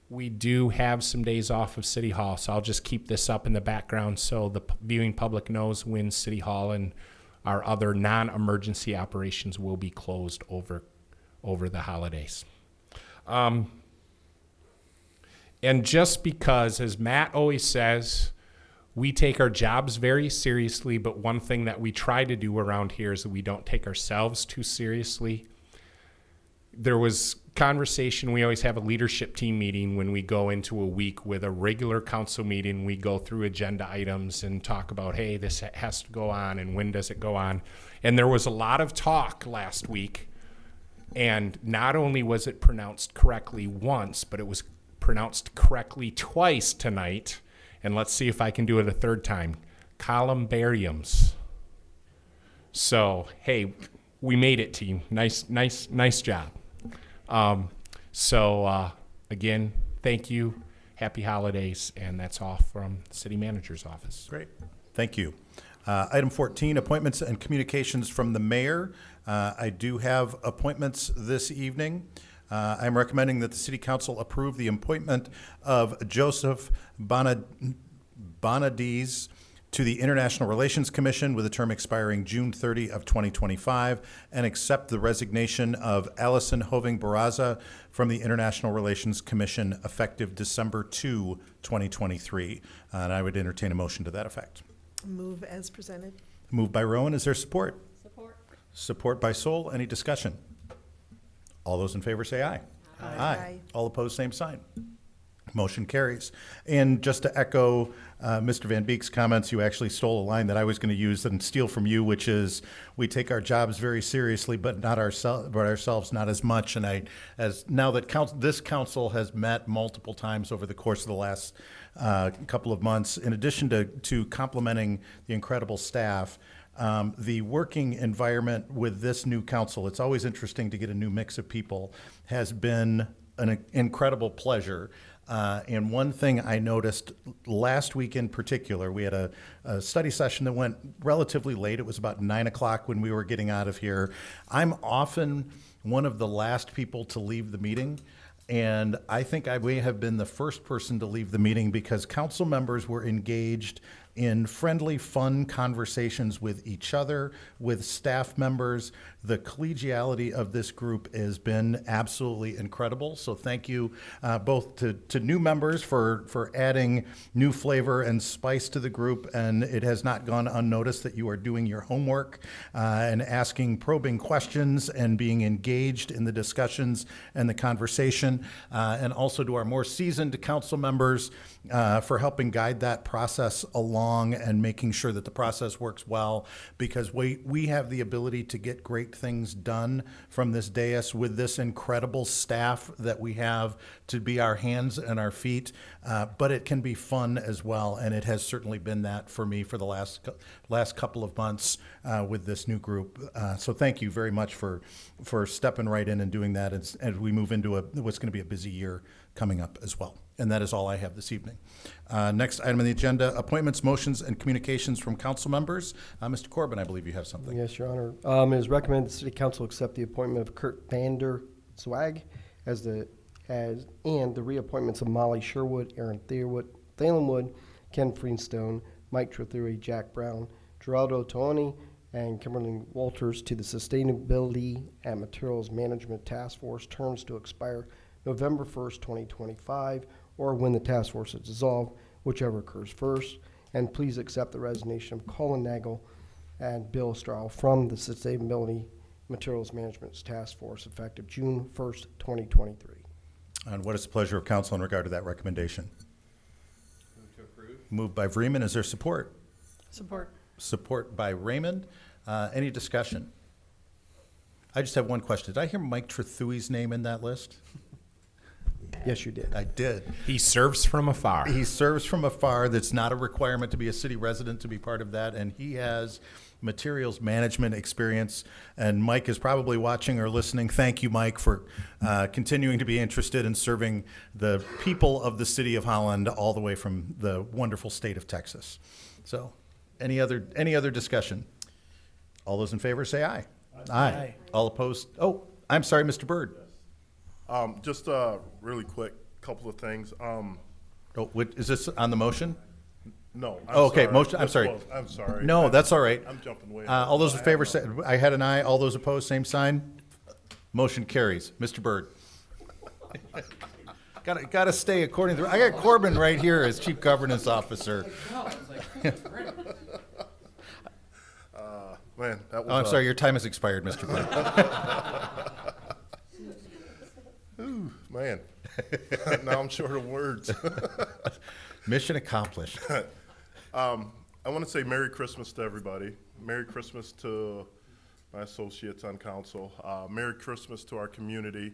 we do have some days off of City Hall. So I'll just keep this up in the background so the viewing public knows when City Hall and our other non-emergency operations will be closed over the holidays. And just because, as Matt always says, we take our jobs very seriously, but one thing that we try to do around here is that we don't take ourselves too seriously. There was conversation, we always have a leadership team meeting when we go into a week with a regular council meeting. We go through agenda items and talk about, hey, this has to go on and when does it go on? And there was a lot of talk last week, and not only was it pronounced correctly once, but it was pronounced correctly twice tonight. And let's see if I can do it a third time. Columbariums. So, hey, we made it, team. Nice job. Again, thank you. Happy holidays. And that's all from the city manager's office. Great. Thank you. Item 14, appointments and communications from the mayor. I do have appointments this evening. I'm recommending that the city council approve the appointment of Joseph Bonadies to the International Relations Commission with a term expiring June 30 of 2025, and accept the resignation of Allison Hoving Barraza from the International Relations Commission effective December 2, 2023. And I would entertain a motion to that effect. Move as presented. Moved by Rowan. Is there support? Support. Support by Sol. Any discussion? All those in favor say aye. Aye. All opposed, same sign. Motion carries. And just to echo Mr. Van Beek's comments, you actually stole a line that I was going to use and steal from you, which is, we take our jobs very seriously, but not ourselves not as much. And now that this council has met multiple times over the course of the last couple of months, in addition to complimenting the incredible staff, the working environment with this new council, it's always interesting to get a new mix of people, has been an incredible pleasure. And one thing I noticed last week in particular, we had a study session that went relatively late. It was about 9 o'clock when we were getting out of here. I'm often one of the last people to leave the meeting. And I think I may have been the first person to leave the meeting because council members were engaged in friendly, fun conversations with each other, with staff members. The collegiality of this group has been absolutely incredible. So thank you both to new members for adding new flavor and spice to the group. And it has not gone unnoticed that you are doing your homework and asking probing questions and being engaged in the discussions and the conversation. And also to our more seasoned council members for helping guide that process along and making sure that the process works well, because we have the ability to get great things done from this dais with this incredible staff that we have to be our hands and our feet, but it can be fun as well, and it has certainly been that for me for the last couple of months with this new group. So thank you very much for stepping right in and doing that as we move into what's going to be a busy year coming up as well. And that is all I have this evening. Next item on the agenda, appointments, motions, and communications from council members. Mr. Corbin, I believe you have something. Yes, Your Honor. It is recommended the City Council accept the appointment of Kurt Vander Swag and the reappointments of Molly Sherwood, Aaron Thalen Wood, Ken Freenstone, Mike Trethewey, Jack Brown, Geraldo Tooni, and Kimberly Walters to the Sustainability and Materials Management Task Force, terms to expire November 1st, 2025, or when the task force is dissolved, whichever occurs first. And please accept the resignation of Colin Nagel and Bill Strahl from the Sustainability Materials Management Task Force effective June 1st, 2023. And what is the pleasure of council in regard to that recommendation? Move to approve. Moved by Vreeman. Is there support? Support. Support by Raymond. Any discussion? I just have one question. Did I hear Mike Trethewey's name in that list? Yes, you did. I did. He serves from afar. He serves from afar. That's not a requirement to be a city resident to be part of that. And he has materials management experience. And Mike is probably watching or listening. Thank you, Mike, for continuing to be interested in serving the people of the city of Holland all the way from the wonderful state of Texas. So any other discussion? All those in favor say aye. Aye. All opposed? Oh, I'm sorry, Mr. Byrd. Just really quick, couple of things. Is this on the motion? No. Okay, sorry. motion. I'm sorry. I'm sorry. No, that's all right. I'm jumping way. All those in favor say, I had an aye. All those opposed, same sign. Motion carries. Mr. Byrd. Gotta stay according to, I got Corbin right here as Chief Governance Officer. Man, that was. Oh, I'm sorry, your time has expired, Mr. Bird. Ooh, man. Now I'm short of words. Mission accomplished. I want to say Merry Christmas to everybody. Merry Christmas to my associates on council. Merry Christmas to our community.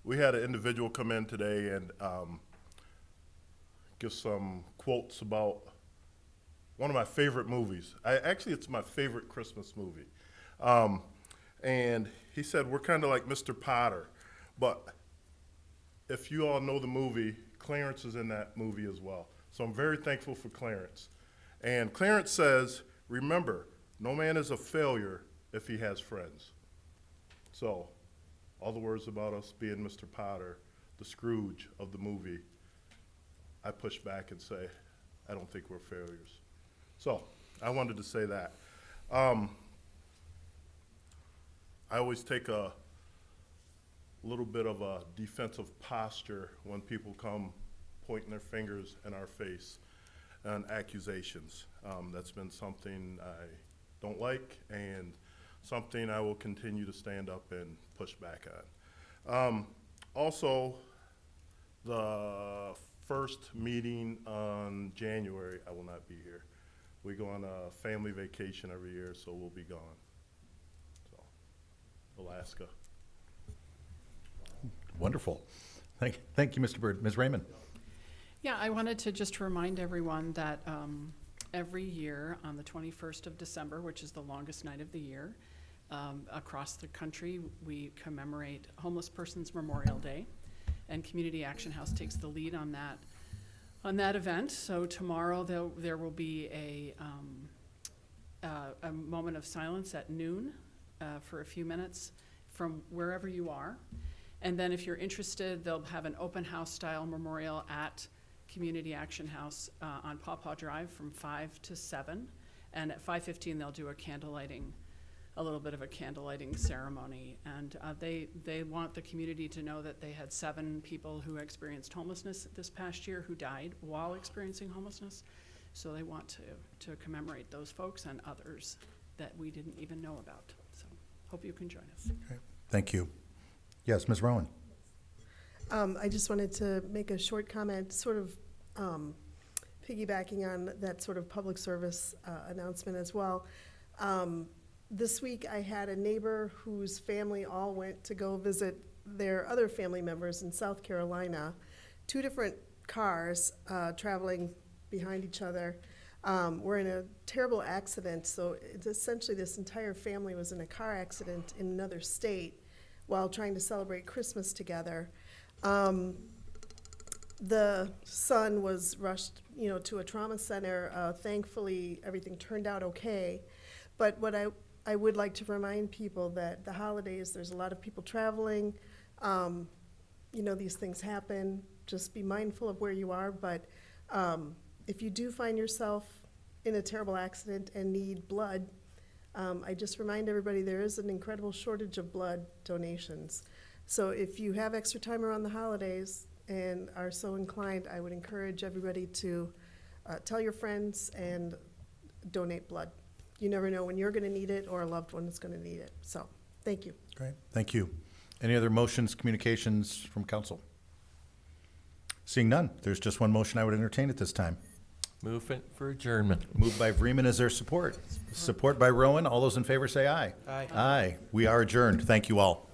We had an individual come in today and give some quotes about one of my favorite movies. Actually, it's my favorite Christmas movie. And he said, we're kind of like Mr. Potter, but if you all know the movie, Clarence is in that movie as well. So I'm very thankful for Clarence. And Clarence says, remember, no man is a failure if he has friends. So all the words about us being Mr. Potter, the Scrooge of the movie, I push back and say, I don't think we're failures. So I wanted to say that. I always take a little bit of a defensive posture when people come pointing their fingers in our face and accusations. That's been something I don't like and something I will continue to stand up and push back on. Also, the first meeting on January, I will not be here. We go on a family vacation every year, so we'll be gone. So, Alaska. Wonderful. Thank you, Mr. Bird. Ms. Raymond? Yeah, I wanted to just remind everyone that every year on the 21st of December, which is the longest night of the year, across the country, we commemorate Homeless Persons Memorial Day, and Community Action House takes the lead on that event. So tomorrow there will be a moment of silence at noon for a few minutes from wherever you are. And then if you're interested, they'll have an open house style memorial at Community Action House on Paw Paw Drive from 5 to 7. And at 5:15 they'll do a little bit of a candlelighting ceremony. And they want the community to know that they had 7 people who experienced homelessness this past year who died while experiencing homelessness. So they want to commemorate those folks and others that we didn't even know about. So hope you can join us. Okay. Thank you. Yes, Ms. Rowan? I just wanted to make a short comment, sort of piggybacking on that sort of public service announcement as well. This week I had a neighbor whose family all went to go visit their other family members in South Carolina. 2 different cars traveling behind each other were in a terrible accident. So it's essentially this entire family was in a car accident in another state while trying to celebrate Christmas together. The son was rushed, to a trauma center. Thankfully, everything turned out okay. But what I would like to remind people that the holidays, there's a lot of people traveling. These things happen. Just be mindful of where you are. But if you do find yourself in a terrible accident and need blood, I just remind everybody there is an incredible shortage of blood donations. So if you have extra time around the holidays and are so inclined, I would encourage everybody to tell your friends and donate blood. You never know when you're going to need it or a loved one is going to need it. So thank you. Great. Thank you. Any other motions, communications from council? Seeing none, there's just one motion I would entertain at this time. Move it for adjournment. Moved by Vreeman. Is there support? Support by Rowan. All those in favor say aye. Aye. Aye. We are adjourned. Thank you all.